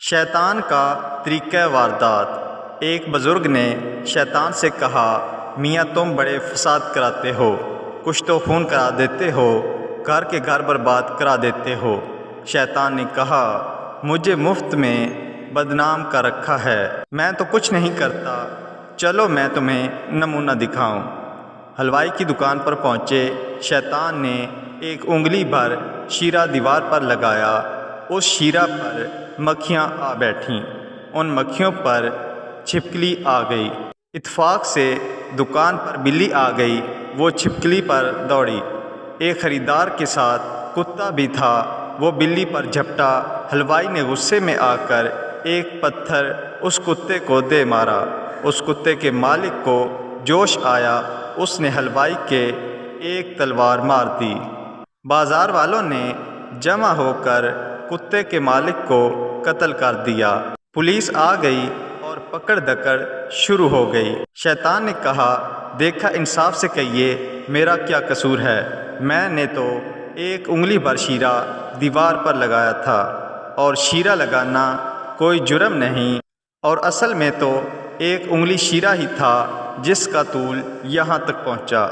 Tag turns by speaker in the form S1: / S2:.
S1: شیطان کا طریقہ واردات۔ ایک بزرگ نے شیطان سے کہا، میاں تم بڑے فساد کراتے ہو، کچھ تو خون کرا دیتے ہو، گھر کے گھر برباد کرا دیتے ہو۔ شیطان نے کہا، مجھے مفت میں بدنام کر رکھا ہے، میں تو کچھ نہیں کرتا، چلو میں تمہیں نمونہ دکھاؤں۔ حلوائی کی دکان پر پہنچے شیطان نے ایک انگلی بھر شیرہ دیوار پر لگایا، اس شیرہ پر مکھیاں آ بیٹھیں، ان مکھیوں پر چھپکلی آ گئی۔ اتفاق سے دکان پر بلی آ گئی، وہ چھپکلی پر دوڑی۔ ایک خریدار کے ساتھ کتا بھی تھا، وہ بلی پر جھپٹا۔ حلوائی نے غصے میں آ کر ایک پتھر اس کتے کو دے مارا۔ اس کتے کے مالک کو جوش آیا، اس نے حلوائی کے ایک تلوار مار دی۔ بازار والوں نے جمع ہو کر کتے کے مالک کو قتل کر دیا۔ پولیس آ گئی اور پکڑ دکڑ شروع ہو گئی۔ شیطان نے کہا، دیکھا انصاف سے کہیے میرا کیا قصور ہے، میں نے تو ایک انگلی بھر شیرہ دیوار پر لگایا تھا، اور شیرہ لگانا کوئی جرم نہیں، اور اصل میں تو ایک انگلی شیرہ ہی تھا جس کا طول یہاں تک پہنچا۔